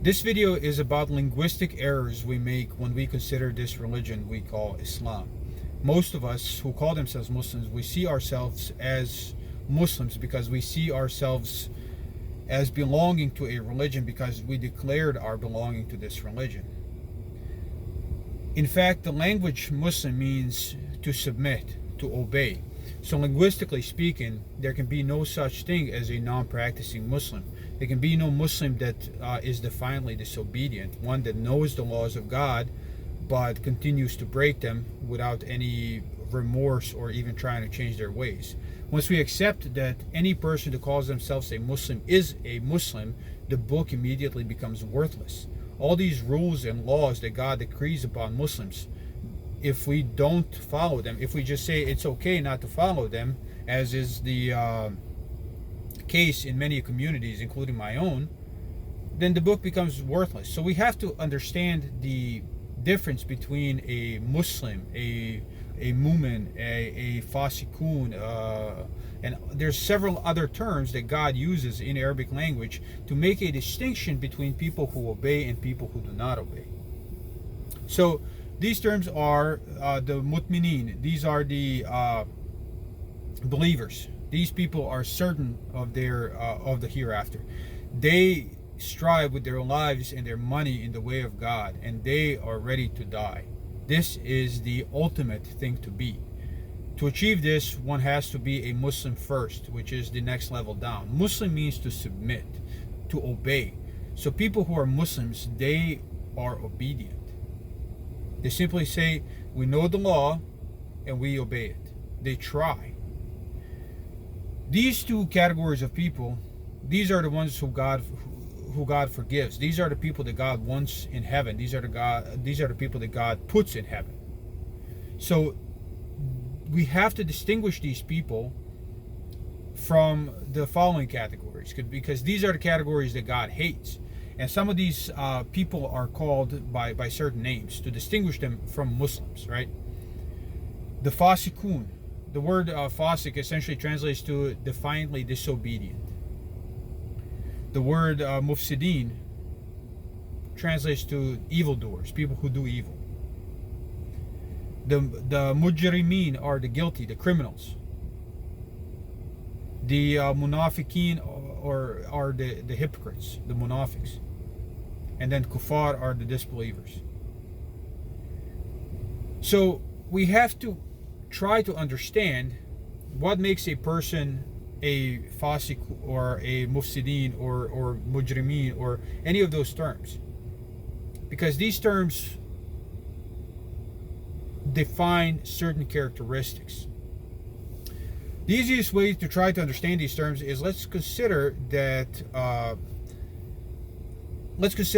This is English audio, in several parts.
This video is about linguistic errors we make when we consider this religion we call Islam. Most of us who call themselves Muslims, we see ourselves as Muslims because we see ourselves as belonging to a religion because we declared our belonging to this religion. In fact, the language Muslim means to submit, to obey. So linguistically speaking, there can be no such thing as a non-practicing Muslim. There can be no Muslim that is defiantly disobedient, one that knows the laws of God but continues to break them without any remorse or even trying to change their ways. Once we accept that any person that calls themselves a Muslim is a Muslim, the book immediately becomes worthless. All these rules and laws that God decrees upon Muslims, if we don't follow them, if we just say it's okay not to follow them, as is the case in many communities, including my own, then the book becomes worthless. So we have to understand the difference between a Muslim, a Muminin, a Fasiqun, and there's several other terms that God uses in Arabic language to make a distinction between people who obey and people who do not obey. So these terms are the Muminin. These are the believers. These people are certain of the hereafter. They strive with their lives and their money in the way of God, and they are ready to die. This is the ultimate thing to be. To achieve this, one has to be a Muslim first, which is the next level down. Muslim means to submit, to obey. So people who are Muslims, they are obedient. They simply say, we know the law and we obey it. They try. These two categories of people, these are the ones who God forgives. These are the people that God wants in heaven. These are the people that God puts in heaven. So we have to distinguish these people from the following categories, because these are the categories that God hates. And some of these people are called by certain names to distinguish them from Muslims, right? The Fasiqun. The word fasiq essentially translates to defiantly disobedient. The word mufsidin translates to evildoers, people who do evil. The Mujrimin are the guilty, the criminals. The munafiqeen are the hypocrites, the munafiqs. And then kuffar are the disbelievers. So we have to try to understand what makes a person a fasiq or a mufsidin or mujrimin or any of those terms, because these terms define certain characteristics. The easiest way to try to understand these terms is let's consider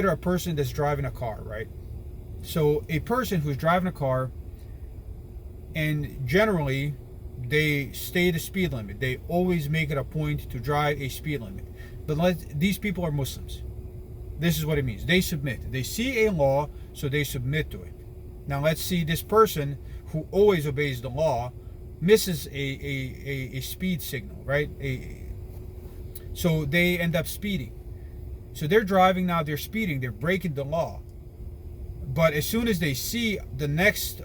a person that's driving a car, right? So a person who's driving a car, and generally they stay the speed limit. They always make it a point to drive a speed limit. But these people are Muslims. This is what it means. They submit. They see a law, so they submit to it. Now let's see this person who always obeys the law misses a speed signal, right? So they end up speeding. So they're driving now, they're speeding, they're breaking the law. But as soon as they see the next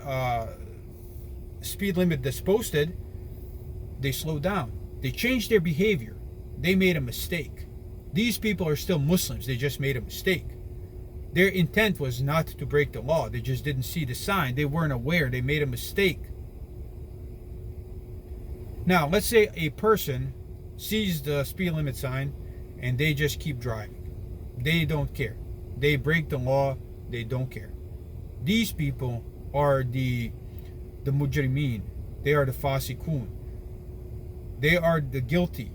speed limit that's posted, they slow down. They change their behavior. They made a mistake. These people are still Muslims. They just made a mistake. Their intent was not to break the law. They just didn't see the sign. They weren't aware. They made a mistake. Now, let's say a person sees the speed limit sign and they just keep driving. They don't care. They break the law. They don't care. These people are the Mujrimin. They are the Fasiqun. They are the guilty.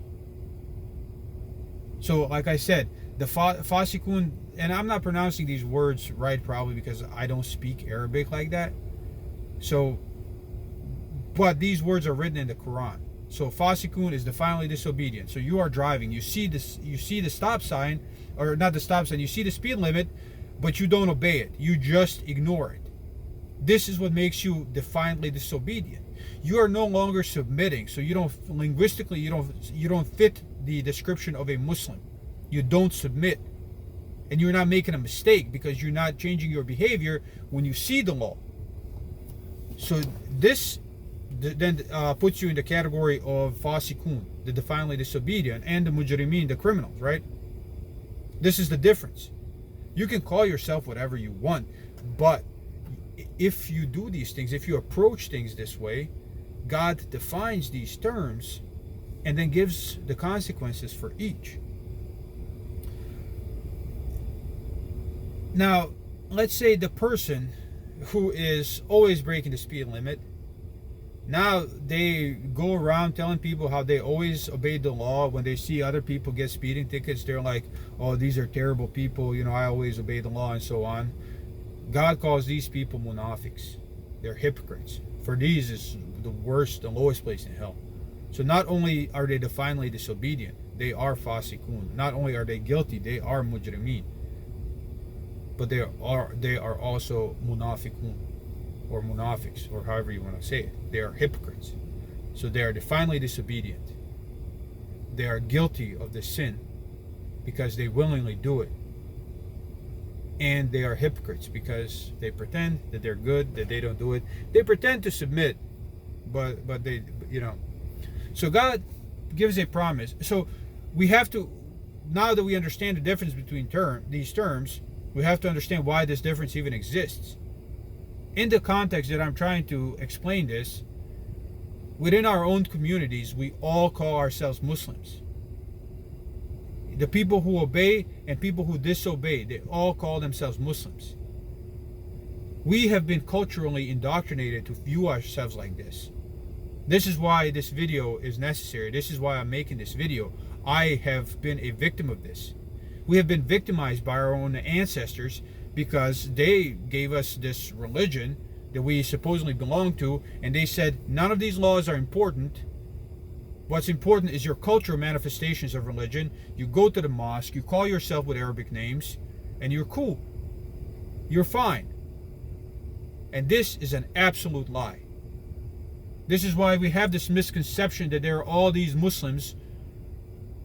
So like I said, the Fasiqun, and I'm not pronouncing these words right probably because I don't speak Arabic like that. So, but these words are written in the Quran. So Fasiqun is defiantly disobedient. So you are driving, you see the stop sign, or not the stop sign, you see the speed limit, but you don't obey it. You just ignore it. This is what makes you defiantly disobedient. You are no longer submitting. So you don't, linguistically, you don't fit the description of a Muslim. You don't submit. And you're not making a mistake because you're not changing your behavior when you see the law. So this then puts you in the category of Fasiqun, the defiantly disobedient, and the Mujrimin, the criminals, right? This is the difference. You can call yourself whatever you want, but if you do these things, if you approach things this way, God defines these terms and then gives the consequences for each. Now, let's say the person who is always breaking the speed limit, now they go around telling people how they always obey the law. When they see other people get speeding tickets, they're like, oh, these are terrible people, I always obey the law, and so on. God calls these people munafiqs. They're hypocrites. For these is the worst, the lowest place in hell. So not only are they defiantly disobedient, they are fasiqun. Not only are they guilty, they are mujrimin. But they are also munafiqun, or munafiqs, or however you want to say it. They are hypocrites. So they are defiantly disobedient. They are guilty of the sin because they willingly do it. And they are hypocrites because they pretend that they're good, that they don't do it. They pretend to submit, but they, So God gives a promise. So we have to, now that we understand the difference between these terms, we have to understand why this difference even exists. In the context that I'm trying to explain this, within our own communities, we all call ourselves Muslims. The people who obey and people who disobey, they all call themselves Muslims. We have been culturally indoctrinated to view ourselves like this. This is why this video is necessary. This is why I'm making this video. I have been a victim of this. We have been victimized by our own ancestors because they gave us this religion that we supposedly belong to, and they said none of these laws are important. What's important is your cultural manifestations of religion. You go to the mosque, you call yourself with Arabic names, and you're cool. You're fine. And this is an absolute lie. This is why we have this misconception that there are all these Muslims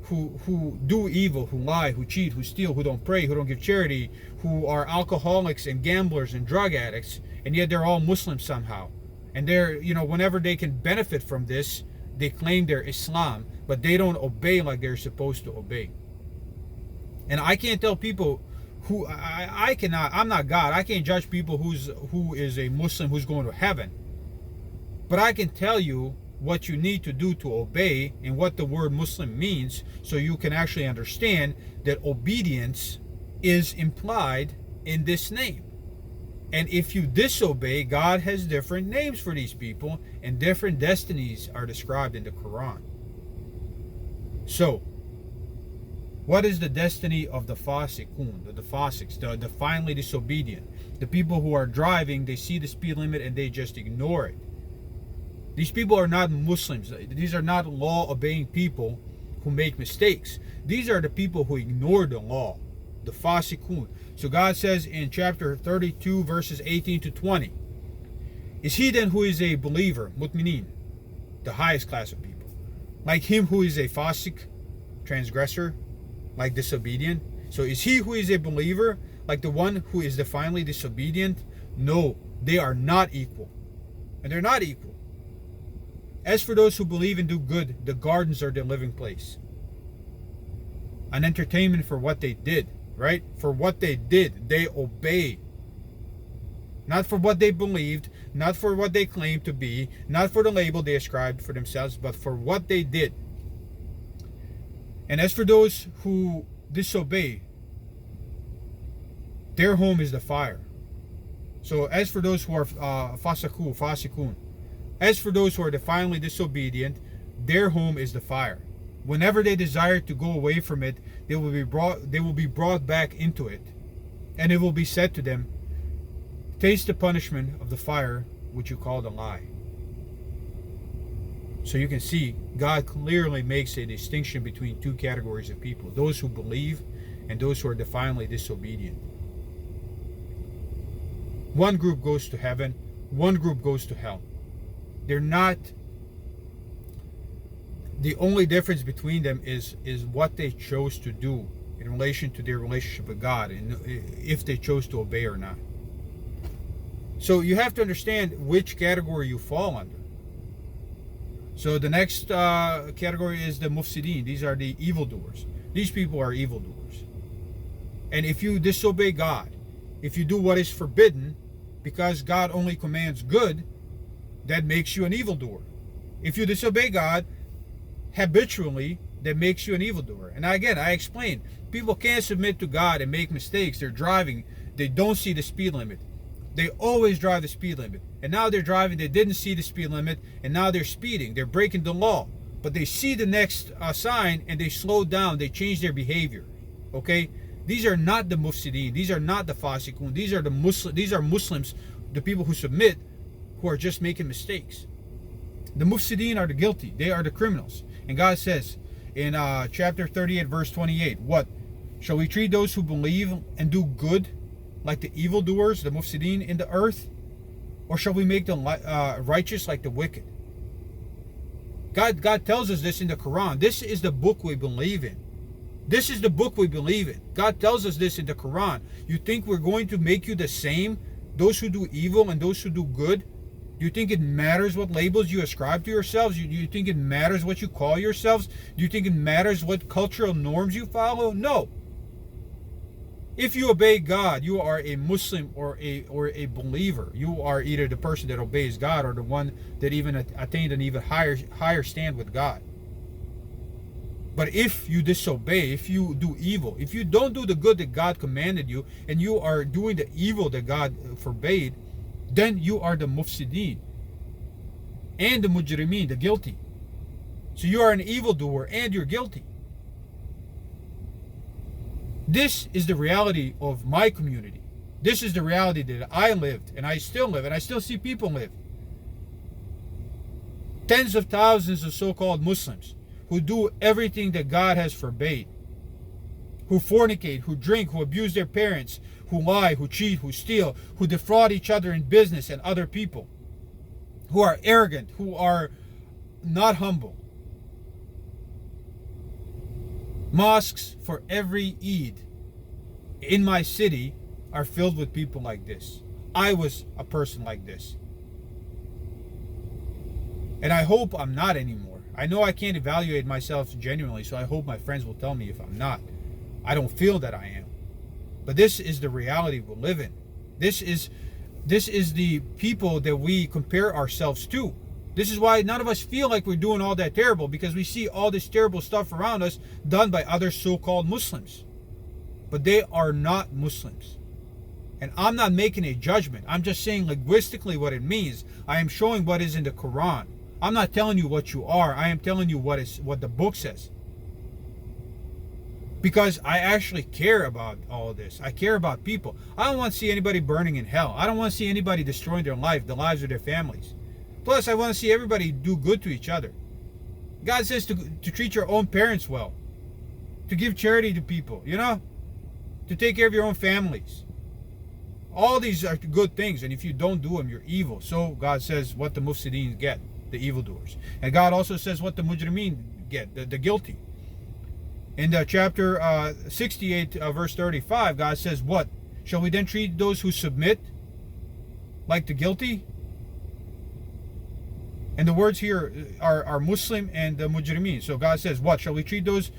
who do evil, who lie, who cheat, who steal, who don't pray, who don't give charity, who are alcoholics and gamblers and drug addicts, and yet they're all Muslims somehow. And they're, whenever they can benefit from this, they claim they're Islam, but they don't obey like they're supposed to obey. And I can't tell people who, I cannot, I'm not God, I can't judge people who is a Muslim who's going to heaven. But I can tell you what you need to do to obey and what the word Muslim means, so you can actually understand that obedience is implied in this name. And if you disobey, God has different names for these people, and different destinies are described in the Quran. So, what is the destiny of the Fasiqun, the Fasiqs, the defiantly disobedient? The people who are driving, they see the speed limit and they just ignore it. These people are not Muslims. These are not law-obeying people who make mistakes. These are the people who ignore the law, the Fasiqun. So God says in chapter 32, verses 18 to 20, is he then who is a believer, Muminin, the highest class of people, like him who is a Fasiq, transgressor, like disobedient? So is he who is a believer like the one who is defiantly disobedient? No, they are not equal. And they're not equal. As for those who believe and do good, the gardens are their living place. An entertainment for what they did, right? For what they did, they obey. Not for what they believed, not for what they claimed to be, not for the label they ascribed for themselves, but for what they did. And as for those who disobey, their home is the fire. So as for those who are fasaqu, fasiqun, as for those who are defiantly disobedient, their home is the fire. Whenever they desire to go away from it, they will be brought back into it. And it will be said to them, taste the punishment of the fire which you called a lie. So you can see, God clearly makes a distinction between two categories of people: those who believe and those who are defiantly disobedient. One group goes to heaven, one group goes to hell. They're not, the only difference between them is what they chose to do in relation to their relationship with God, and if they chose to obey or not. So you have to understand which category you fall under. So the next category is the mufsidin. These are the evildoers. These people are evildoers. And if you disobey God, if you do what is forbidden, because God only commands good, that makes you an evildoer. If you disobey God habitually, that makes you an evildoer. And again, I explained, people can't submit to God and make mistakes. They're driving, they don't see the speed limit. They always drive the speed limit. And now they're driving, they didn't see the speed limit, and now they're speeding. They're breaking the law. But they see the next sign and they slow down, they change their behavior. Okay? These are not the mufsidin. These are not the Fasiqun. These are Muslims, the people who submit, who are just making mistakes. The mufsidin are the guilty. They are the criminals. And God says in chapter 38, verse 28, what? Shall we treat those who believe and do good like the evildoers, the mufsidin in the earth? Or shall we make them righteous like the wicked? God tells us this in the Quran. This is the book we believe in. This is the book we believe in. God tells us this in the Quran. You think we're going to make you the same? Those who do evil and those who do good? Do you think it matters what labels you ascribe to yourselves? Do you think it matters what you call yourselves? Do you think it matters what cultural norms you follow? No. If you obey God, you are a Muslim or a believer. You are either the person that obeys God or the one that even attained an even higher stand with God. But if you disobey, if you do evil, if you don't do the good that God commanded you, and you are doing the evil that God forbade, then you are the mufsidin and the mujrimin, the guilty. So you are an evildoer and you're guilty. This is the reality of my community. This is the reality that I lived, and I still live, and I still see people live. Tens of thousands of so-called Muslims who do everything that God has forbade, who fornicate, who drink, who abuse their parents, who lie, who cheat, who steal, who defraud each other in business and other people, who are arrogant, who are not humble. Mosques for every Eid in my city are filled with people like this. I was a person like this. And I hope I'm not anymore. I know I can't evaluate myself genuinely, so I hope my friends will tell me if I'm not. I don't feel that I am. But this is the reality we live in. This is the people that we compare ourselves to. This is why none of us feel like we're doing all that terrible, because we see all this terrible stuff around us done by other so-called Muslims. But they are not Muslims. And I'm not making a judgment. I'm just saying linguistically what it means. I am showing what is in the Quran. I'm not telling you what you are. I am telling you what the book says. Because I actually care about all this. I care about people. I don't want to see anybody burning in hell. I don't want to see anybody destroying their life, the lives of their families. Plus, I want to see everybody do good to each other. God says to treat your own parents well. To give charity to people, to take care of your own families. All these are good things, and if you don't do them, you're evil. So God says what the mufsidin get, the evildoers. And God also says what the mujrimin get, the guilty. In chapter 68, verse 35, God says what? Shall we then treat those who submit like the guilty? And the words here are Muslim and the mujrimin. So God says what? Shall we treat those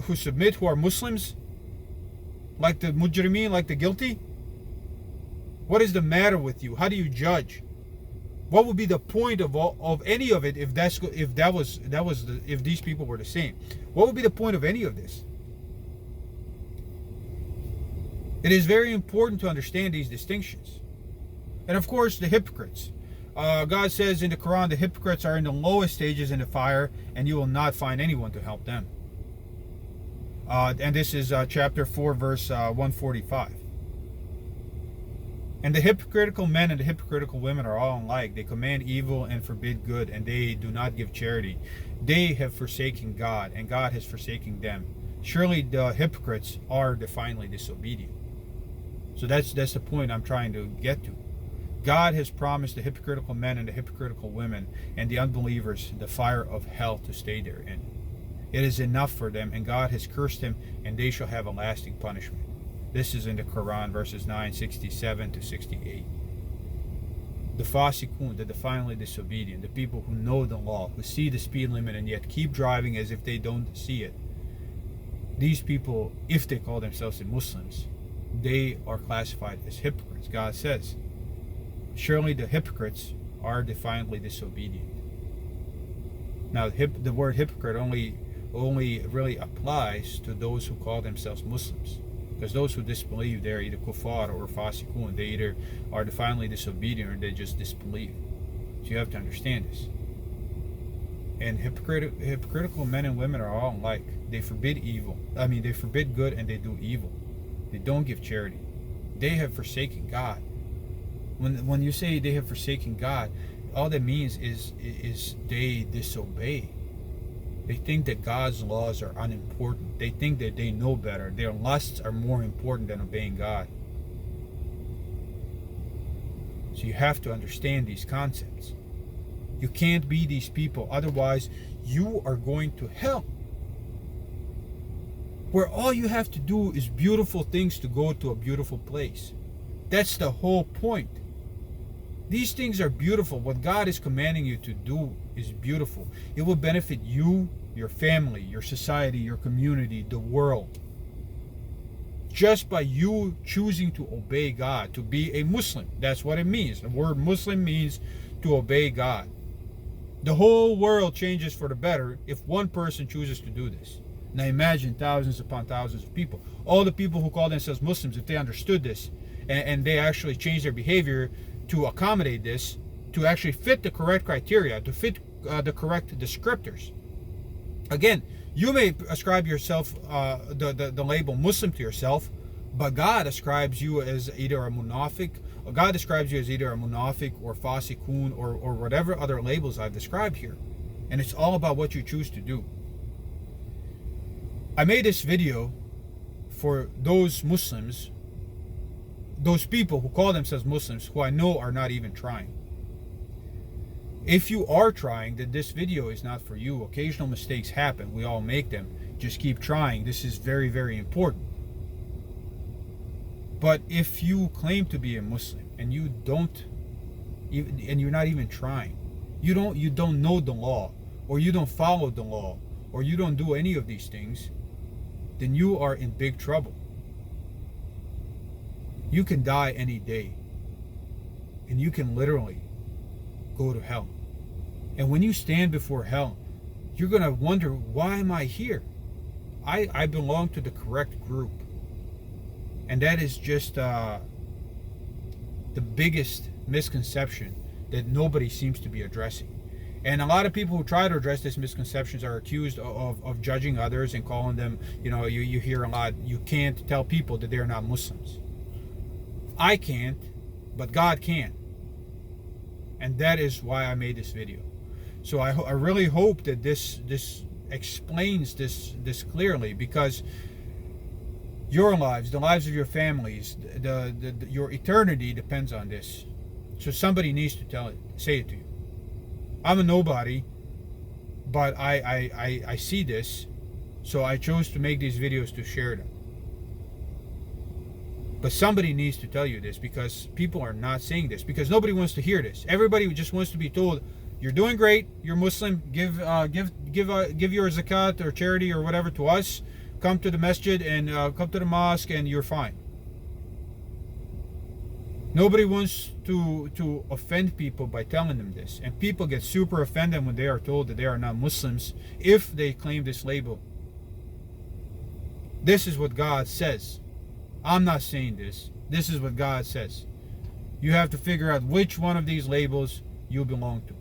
who submit, who are Muslims, like the mujrimin, like the guilty? What is the matter with you? How do you judge? What would be the point of any of it if these people were the same? What would be the point of any of this? It is very important to understand these distinctions. And of course, the hypocrites. God says in the Quran, the hypocrites are in the lowest stages in the fire, and you will not find anyone to help them. And this is chapter 4, verse 145. And the hypocritical men and the hypocritical women are all alike. They command evil and forbid good, and they do not give charity. They have forsaken God, and God has forsaken them. Surely the hypocrites are defiantly disobedient. So that's the point I'm trying to get to. God has promised the hypocritical men and the hypocritical women and the unbelievers the fire of hell to stay there in. It is enough for them, and God has cursed them, and they shall have a lasting punishment. This is in the Quran, verses 967 to 68. The Fasiqun, the defiantly disobedient, the people who know the law, who see the speed limit and yet keep driving as if they don't see it. These people, if they call themselves Muslims, they are classified as hypocrites. God says, surely the hypocrites are defiantly disobedient. Now, the word hypocrite only really applies to those who call themselves Muslims. Because those who disbelieve, they're either kuffar or fasiqun. They either are defiantly disobedient or they just disbelieve. So you have to understand this. And hypocritical men and women are all alike. They forbid evil. They forbid good and they do evil. They don't give charity. They have forsaken God. When you say they have forsaken God, all that means is they disobey. They think that God's laws are unimportant. They think that they know better. Their lusts are more important than obeying God. So you have to understand these concepts. You can't be these people, otherwise you are going to hell, where all you have to do is beautiful things to go to a beautiful place. That's the whole point. These things are beautiful. What God is commanding you to do is beautiful. It will benefit you, your family, your society, your community, the world. Just by you choosing to obey God, to be a Muslim. That's what it means. The word Muslim means to obey God. The whole world changes for the better if one person chooses to do this. Now imagine thousands upon thousands of people. All the people who call themselves Muslims, if they understood this and they actually changed their behavior to accommodate this, to actually fit the correct criteria, to fit the correct descriptors. Again, you may ascribe yourself the label Muslim to yourself, but God ascribes you as either a Munafiq, or God describes you as either a Munafiq or Fasiqun or whatever other labels I've described here. And it's all about what you choose to do. I made this video for those Muslims, those people who call themselves Muslims, who I know are not even trying. If you are trying, then this video is not for you. Occasional mistakes happen. We all make them. Just keep trying. This is very, very important. But if you claim to be a Muslim and you don't, and you're not even trying, you don't know the law, or you don't follow the law, or you don't do any of these things, then you are in big trouble. You can die any day, and you can literally go to hell. And when you stand before hell, you're going to wonder, why am I here? I belong to the correct group. And that is just the biggest misconception that nobody seems to be addressing. And a lot of people who try to address these misconceptions are accused of judging others and calling them, you hear a lot, you can't tell people that they're not Muslims. I can't, but God can. And that is why I made this video. So I really hope that this explains this clearly, because your lives, the lives of your families, your eternity depends on this. So somebody needs to say it to you. I'm a nobody, but I see this, so I chose to make these videos to share them. But somebody needs to tell you this, because people are not saying this, because nobody wants to hear this. Everybody just wants to be told, you're doing great, you're Muslim, give your zakat or charity or whatever to us, come to the masjid and come to the mosque and you're fine. Nobody wants to offend people by telling them this. And people get super offended when they are told that they are not Muslims if they claim this label. This is what God says. I'm not saying this. This is what God says. You have to figure out which one of these labels you belong to.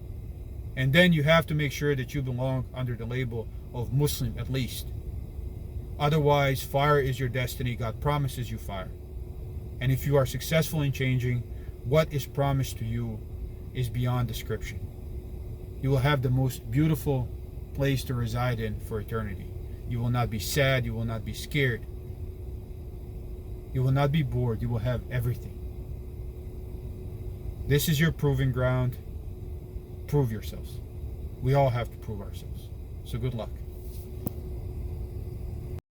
And then you have to make sure that you belong under the label of Muslim at least. Otherwise, fire is your destiny. God promises you fire. And if you are successful in changing, what is promised to you is beyond description. You will have the most beautiful place to reside in for eternity. You will not be sad. You will not be scared. You will not be bored. You will have everything. This is your proving ground. Prove yourselves. We all have to prove ourselves. So good luck.